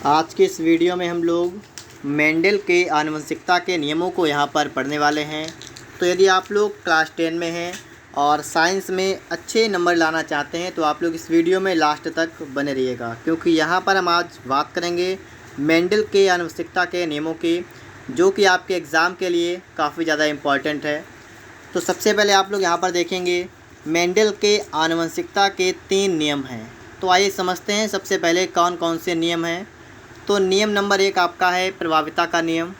आज के इस वीडियो में हम लोग मेंडल के आनुवंशिकता के नियमों को यहाँ पर पढ़ने वाले हैं। तो यदि आप लोग क्लास 10 में हैं और साइंस में अच्छे नंबर लाना चाहते हैं तो आप लोग इस वीडियो में लास्ट तक बने रहिएगा, क्योंकि यहाँ पर हम आज बात करेंगे मेंडल के आनुवंशिकता के नियमों की, जो कि आपके एग्ज़ाम के लिए काफ़ी ज़्यादा इम्पॉर्टेंट है। तो सबसे पहले आप लोग यहाँ पर देखेंगे मेंडल के आनुवंशिकता के 3 नियम हैं। तो आइए समझते हैं सबसे पहले कौन कौन से नियम हैं। तो नियम नंबर 1 आपका है प्रभाविता का नियम,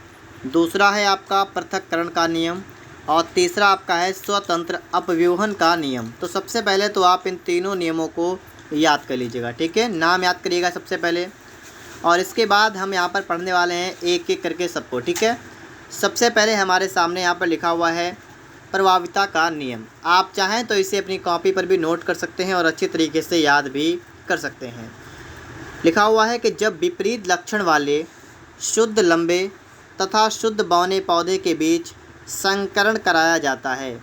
दूसरा है आपका पृथक्करण का नियम और तीसरा आपका है स्वतंत्र अपव्यूहन का नियम। तो सबसे पहले तो आप इन तीनों नियमों को याद कर लीजिएगा, ठीक है। नाम याद करिएगा सबसे पहले, और इसके बाद हम यहाँ पर पढ़ने वाले हैं एक एक करके सबको, ठीक है। सबसे पहले हमारे सामने यहाँ पर लिखा हुआ है प्रभाविता का नियम। आप चाहें तो इसे अपनी कॉपी पर भी नोट कर सकते हैं और अच्छी तरीके से याद भी कर सकते हैं। लिखा हुआ है कि जब विपरीत लक्षण वाले शुद्ध लंबे तथा शुद्ध बौने पौधे के बीच संकरण कराया जाता है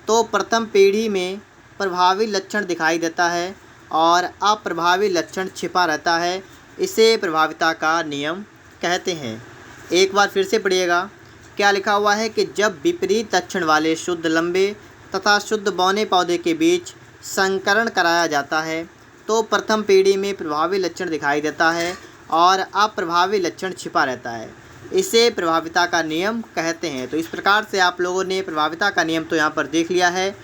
तो प्रथम पीढ़ी में प्रभावी लक्षण दिखाई देता है और अप्रभावी लक्षण छिपा रहता है। इसे प्रभाविता का नियम कहते हैं। एक बार फिर से पढ़िएगा, क्या लिखा हुआ है कि जब विपरीत लक्षण वाले शुद्ध लंबे तथा शुद्ध बौने पौधे के बीच संकरण कराया जाता है तो प्रथम पीढ़ी में प्रभावी लक्षण दिखाई देता है और अप्रभावी लक्षण छिपा रहता है। इसे प्रभाविता का नियम कहते हैं। तो इस प्रकार से आप लोगों ने प्रभाविता का नियम तो यहाँ पर देख लिया है।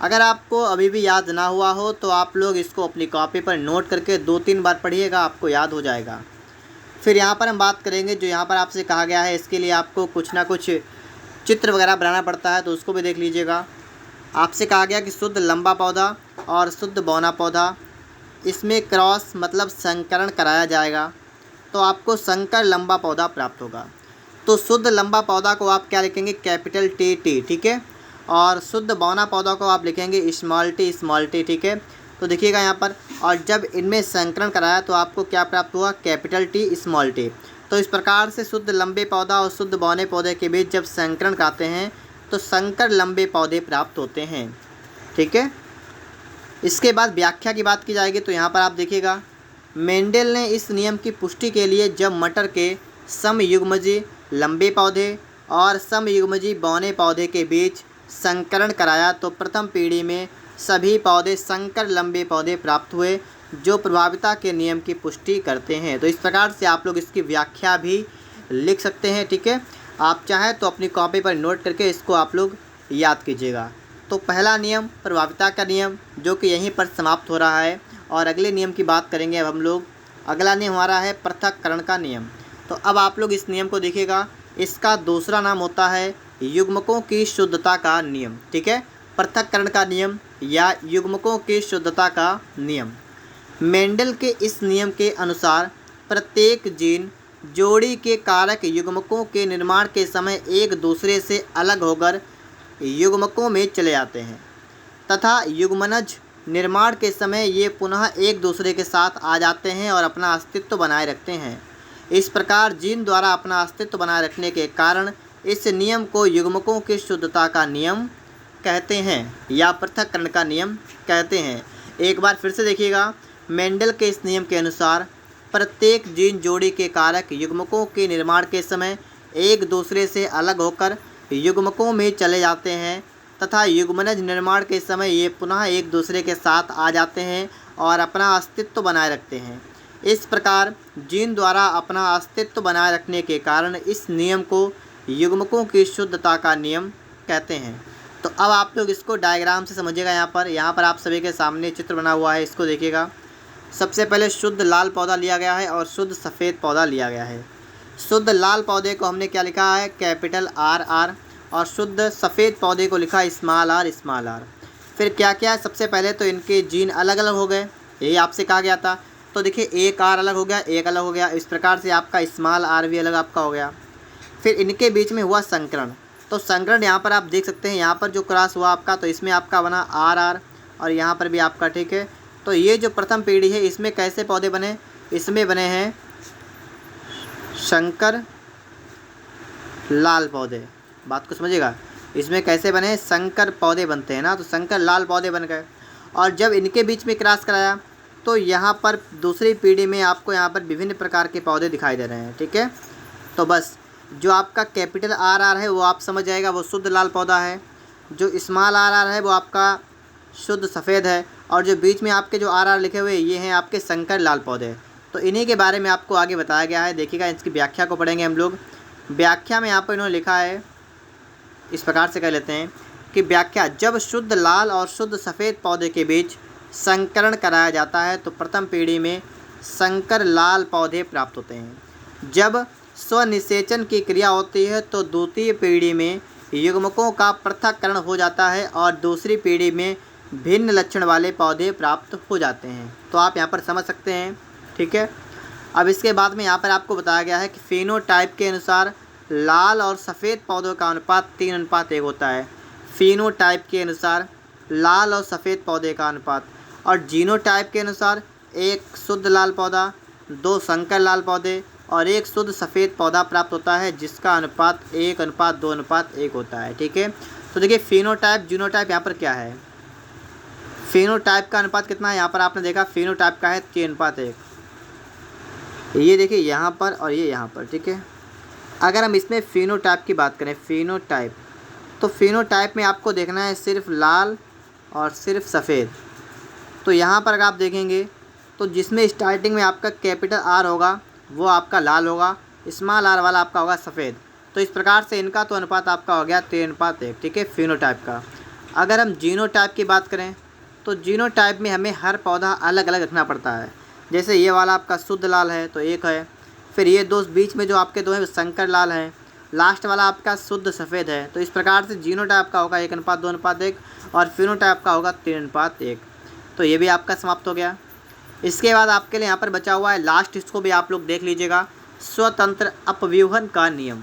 अगर आपको अभी भी याद ना हुआ हो तो आप लोग इसको अपनी कॉपी पर नोट करके 2-3 बार पढ़िएगा, आपको याद हो जाएगा। फिर यहाँ पर हम बात करेंगे, जो यहाँ पर आपसे कहा गया है इसके लिए आपको कुछ ना कुछ चित्र वगैरह बनाना पड़ता है, तो उसको भी देख लीजिएगा। आपसे कहा गया कि शुद्ध लंबा पौधा और शुद्ध बौना पौधा, इसमें क्रॉस मतलब संकरण कराया जाएगा तो आपको संकर लंबा पौधा प्राप्त होगा। तो शुद्ध लंबा पौधा को आप क्या लिखेंगे, कैपिटल टी, ठीक है। और शुद्ध बौना पौधा को आप लिखेंगे स्मॉल टी, ठीक है। तो देखिएगा यहाँ पर, और जब इनमें संकरण कराया तो आपको क्या प्राप्त हुआ, कैपिटल टी स्मॉल टी। तो इस प्रकार से शुद्ध लंबे पौधा और शुद्ध बौने पौधे के बीच जब संकरण कराते हैं तो संकर लंबे पौधे प्राप्त होते हैं, ठीक है। इसके बाद व्याख्या की बात की जाएगी तो यहाँ पर आप देखिएगा, मेंडल ने इस नियम की पुष्टि के लिए जब मटर के समयुग्मजी लंबे पौधे और समयुग्मजी बौने पौधे के बीच संकरण कराया तो प्रथम पीढ़ी में सभी पौधे संकर लंबे पौधे प्राप्त हुए, जो प्रभाविता के नियम की पुष्टि करते हैं। तो इस प्रकार से आप लोग इसकी व्याख्या भी लिख सकते हैं, ठीक है। आप चाहें तो अपनी कॉपी पर नोट करके इसको आप लोग याद कीजिएगा। तो पहला नियम प्रभाविता का नियम जो कि यहीं पर समाप्त हो रहा है, और अगले नियम की बात करेंगे अब हम लोग। अगला नियम हमारा है पृथक्करण का नियम। तो अब आप लोग इस नियम को देखिएगा, इसका दूसरा नाम होता है युग्मकों की शुद्धता का नियम, ठीक है। पृथक्करण का नियम या युग्मकों की शुद्धता का नियम। मेंडल के इस नियम के अनुसार प्रत्येक जीन जोड़ी के कारक युग्मकों के निर्माण के समय एक दूसरे से अलग होकर युग्मकों में चले जाते हैं तथा युग्मनज निर्माण के समय ये पुनः एक दूसरे के साथ आ जाते हैं और अपना अस्तित्व बनाए रखते हैं। इस प्रकार जीन द्वारा अपना अस्तित्व बनाए रखने के कारण इस नियम को युग्मकों की शुद्धता का नियम कहते हैं या पृथक्करण का नियम कहते हैं। एक बार फिर से देखिएगा, मेंडल के इस नियम के अनुसार प्रत्येक जीन जोड़ी के कारक युग्मकों के निर्माण के समय एक दूसरे से अलग होकर युग्मकों में चले जाते हैं तथा युग्मनज निर्माण के समय ये पुनः एक दूसरे के साथ आ जाते हैं और अपना अस्तित्व बनाए रखते हैं। इस प्रकार जीन द्वारा अपना अस्तित्व बनाए रखने के कारण इस नियम को युग्मकों की शुद्धता का नियम कहते हैं। तो अब आप लोग इसको डायग्राम से समझिएगा। यहाँ पर आप सभी के सामने चित्र बना हुआ है, इसको देखिएगा। सबसे पहले शुद्ध लाल पौधा लिया गया है और शुद्ध सफ़ेद पौधा लिया गया है। शुद्ध लाल पौधे को हमने क्या लिखा है, कैपिटल आर, और शुद्ध सफ़ेद पौधे को लिखा स्मॉल आर। फिर क्या क्या है, सबसे पहले तो इनके जीन अलग अलग हो गए, यही आपसे कहा गया था। तो देखिए एक आर अलग हो गया, एक अलग हो गया, इस प्रकार से आपका स्मॉल आर भी अलग आपका हो गया। फिर इनके बीच में हुआ संकरण। तो संकरण यहाँ पर आप देख सकते हैं, यहाँ पर जो क्रॉस हुआ आपका, तो इसमें आपका बना आर और यहाँ पर भी आपका, ठीक है। तो ये जो प्रथम पीढ़ी है इसमें कैसे पौधे बने, इसमें बने हैं शंकर लाल पौधे। बात को समझिएगा, इसमें कैसे बने, संकर पौधे बनते हैं ना, तो संकर लाल पौधे बन गए। और जब इनके बीच में क्रॉस कराया तो यहाँ पर दूसरी पीढ़ी में आपको यहाँ पर विभिन्न प्रकार के पौधे दिखाई दे रहे हैं। ठीक है, तो बस जो आपका कैपिटल आर आर है वो आप समझ जाएगा, वो शुद्ध लाल पौधा है। जो स्मॉल आर आर है वो आपका शुद्ध सफ़ेद है, और जो बीच में आपके जो आर आर लिखे हुए ये हैं आपके संकर लाल पौधे। तो इन्हीं के बारे में आपको आगे बताया गया है। देखिएगा, इसकी व्याख्या को पढ़ेंगे हम लोग। व्याख्या में यहाँ पर इन्होंने लिखा है, इस प्रकार से कह लेते हैं कि व्याख्या, जब शुद्ध लाल और शुद्ध सफ़ेद पौधे के बीच संकरण कराया जाता है तो प्रथम पीढ़ी में संकर लाल पौधे प्राप्त होते हैं। जब स्वनिषेचन की क्रिया होती है तो द्वितीय पीढ़ी में युग्मकों का पृथक्करण हो जाता है और दूसरी पीढ़ी में भिन्न लक्षण वाले पौधे प्राप्त हो जाते हैं। तो आप यहाँ पर समझ सकते हैं। ठीक है, अब इसके बाद में यहाँ पर आपको बताया गया है कि फिनोटाइप के अनुसार लाल और सफ़ेद पौधों का अनुपात 3:1 होता है। फिनोटाइप के अनुसार लाल और सफ़ेद पौधे का अनुपात, और जीनोटाइप के अनुसार एक शुद्ध लाल पौधा, 2 संकर लाल पौधे और एक शुद्ध सफ़ेद पौधा प्राप्त होता है, जिसका अनुपात 1:2:1 होता है। ठीक है, तो देखिए फिनोटाइप जीनोटाइप यहाँ पर क्या है। फिनोटाइप का अनुपात कितना है, यहाँ पर आपने देखा फिनोटाइप का है 3:1। ये देखिए यहाँ पर और ये यहाँ पर। ठीक है, अगर हम इसमें फिनोटाइप की बात करें, फिनोटाइप, तो फिनोटाइप में आपको देखना है सिर्फ लाल और सिर्फ सफ़ेद। तो यहाँ पर अगर आप देखेंगे तो जिसमें स्टार्टिंग में आपका कैपिटल आर होगा वो आपका लाल होगा, स्मॉल आर वाला आपका होगा सफ़ेद। तो इस प्रकार से इनका तो अनुपात आपका हो गया 3:1। ठीक है, फिनोटाइप का। अगर हम जीनोटाइप की बात करें तो जीनोटाइप में हमें हर पौधा अलग अलग रखना पड़ता है। जैसे ये वाला आपका शुद्ध लाल है तो 1 है, फिर ये 2 बीच में जो आपके 2 हैं संकर लाल हैं, लास्ट वाला आपका शुद्ध सफ़ेद है। तो इस प्रकार से जीनोटाइप का होगा 1:2:1 और फिनोटाइप का होगा 3:1। तो ये भी आपका समाप्त हो गया। इसके बाद आपके लिए यहाँ पर बचा हुआ है लास्ट, इसको भी आप लोग देख लीजिएगा, स्वतंत्र अपव्यूहन का नियम।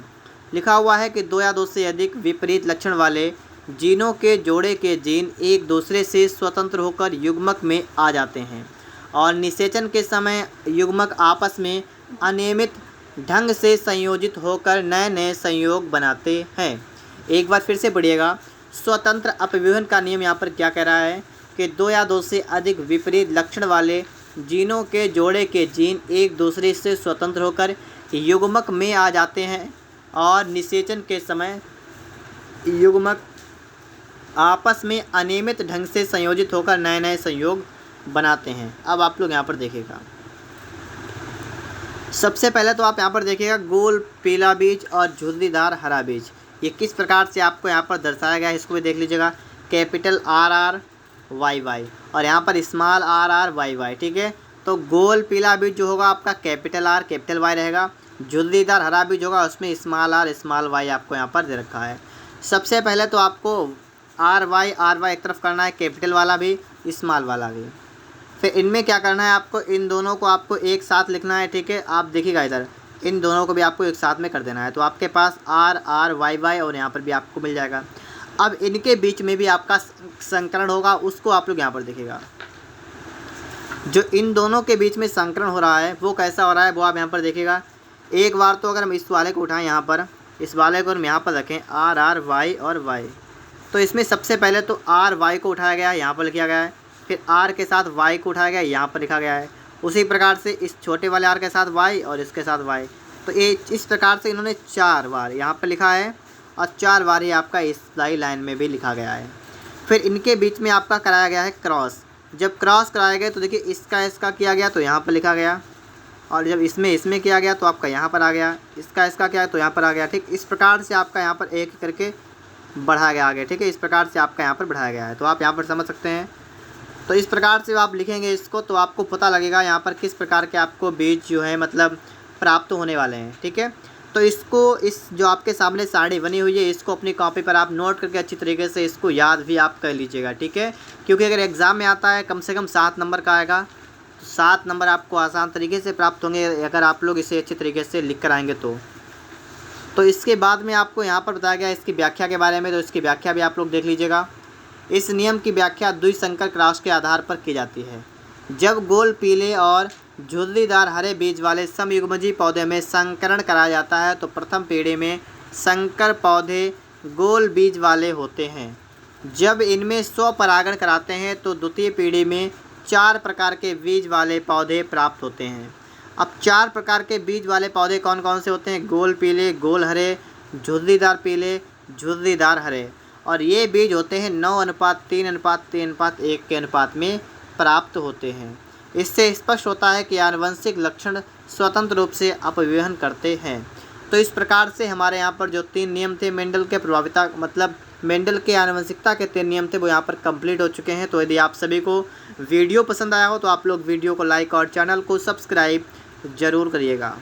लिखा हुआ है कि 2 या 2 से अधिक विपरीत लक्षण वाले जीनों के जोड़े के जीन एक दूसरे से स्वतंत्र होकर युग्मक में आ जाते हैं और निषेचन के समय युग्मक आपस में अनियमित ढंग से संयोजित होकर नए नए संयोग बनाते हैं। एक बार फिर से पढ़िएगा, स्वतंत्र अपव्यूहन का नियम यहाँ पर क्या कह रहा है कि 2 या 2 से अधिक विपरीत लक्षण वाले जीनों के जोड़े के जीन एक दूसरे से स्वतंत्र होकर युग्मक में आ जाते हैं और निषेचन के समय युग्मक आपस में अनियमित ढंग से संयोजित होकर नए नए संयोग बनाते हैं। अब आप लोग यहाँ पर देखिएगा, सबसे पहले तो आप यहाँ पर देखिएगा गोल पीला बीज और झुर्रीदार हरा बीज, ये किस प्रकार से आपको यहाँ पर दर्शाया गया है, इसको भी देख लीजिएगा। Capital R R Y Y और यहाँ पर small R R Y Y. ठीक है, तो गोल पीला बीज जो होगा आपका कैपिटल आर कैपिटल वाई रहेगा, झुर्रीदार हरा बीज होगा उसमें स्मॉल आर स्मॉल वाई आपको यहाँ पर दे रखा है। सबसे पहले तो आपको आर वाई एक तरफ करना है, कैपिटल वाला भी स्मॉल वाला भी। फिर इनमें क्या करना है, आपको इन दोनों को आपको एक साथ लिखना है। ठीक है, आप देखिएगा इधर इन दोनों को भी आपको एक साथ में कर देना है, तो आपके पास आर आर वाई वाई और यहाँ पर भी आपको मिल जाएगा। अब इनके बीच में भी आपका संकरण होगा, उसको आप लोग यहाँ पर देखिएगा। जो इन दोनों के बीच में संकरण हो रहा है वो कैसा हो रहा है वो आप यहाँ पर देखिएगा। एक बार तो अगर हम इस वाले को उठाएं, यहाँ पर इस वाले को हम यहाँ पर रखें आर आर वाई और वाई, तो इसमें सबसे पहले तो आर वाई को उठाया गया है, यहाँ पर लिखा गया है, फिर आर के साथ वाई को उठाया गया यहाँ पर लिखा गया है। उसी प्रकार से इस छोटे वाले आर के साथ वाई और इसके साथ वाई, तो ये इस प्रकार से इन्होंने 4 बार यहाँ पर लिखा है और 4 बार ही आपका इस लाइन में भी लिखा गया है। फिर इनके बीच में आपका कराया गया है क्रॉस। जब क्रॉस कराया गया तो देखिए इसका किया गया तो यहाँ पर लिखा गया, और जब इसमें किया गया तो आपका यहाँ पर आ गया, इसका किया तो यहाँ पर आ गया। ठीक, इस प्रकार से आपका यहाँ पर एक करके बढ़ाया गया आगे। ठीक है, इस प्रकार से आपका यहाँ पर बढ़ाया गया है, तो आप यहाँ पर समझ सकते हैं। तो इस प्रकार से आप लिखेंगे इसको तो आपको पता लगेगा यहाँ पर किस प्रकार के आपको बीज जो है मतलब प्राप्त होने वाले हैं। ठीक है, तो इसको इस जो आपके सामने सारणी बनी हुई है इसको अपनी कॉपी पर आप नोट करके अच्छी तरीके से इसको याद भी आप कर लीजिएगा। ठीक है, क्योंकि अगर एग्ज़ाम में आता है कम से कम 7 नंबर का आएगा, तो 7 नंबर आपको आसान तरीके से प्राप्त होंगे अगर आप लोग इसे अच्छी तरीके से लिख कर आएंगे तो इसके बाद में आपको यहाँ पर बताया गया इसकी व्याख्या के बारे में, तो इसकी व्याख्या भी आप लोग देख लीजिएगा। इस नियम की व्याख्या द्विसंकर क्रॉस के आधार पर की जाती है। जब गोल पीले और झुर्रीदार हरे बीज वाले समयुग्मजी पौधे में संकरण कराया जाता है तो प्रथम पीढ़ी में संकर पौधे गोल बीज वाले होते हैं। जब इनमें स्वपरागण कराते हैं तो द्वितीय पीढ़ी में 4 प्रकार के बीज वाले पौधे प्राप्त होते हैं। अब 4 प्रकार के बीज वाले पौधे कौन कौन से होते हैं? गोल पीले, गोल हरे, झुर्रीदार पीले, झुर्रीदार हरे। और ये बीज होते हैं 9:3:3:1 के अनुपात में प्राप्त होते हैं। इससे स्पष्ट होता है कि आनुवंशिक लक्षण स्वतंत्र रूप से अपव्यवहन करते हैं। तो इस प्रकार से हमारे यहाँ पर जो 3 नियम थे मेंडल के प्रभाविता मतलब मेंडल के आनुवंशिकता के 3 नियम थे वो यहाँ पर कंप्लीट हो चुके हैं। तो यदि आप सभी को वीडियो पसंद आया हो तो आप लोग वीडियो को लाइक और चैनल को सब्सक्राइब ज़रूर करिएगा।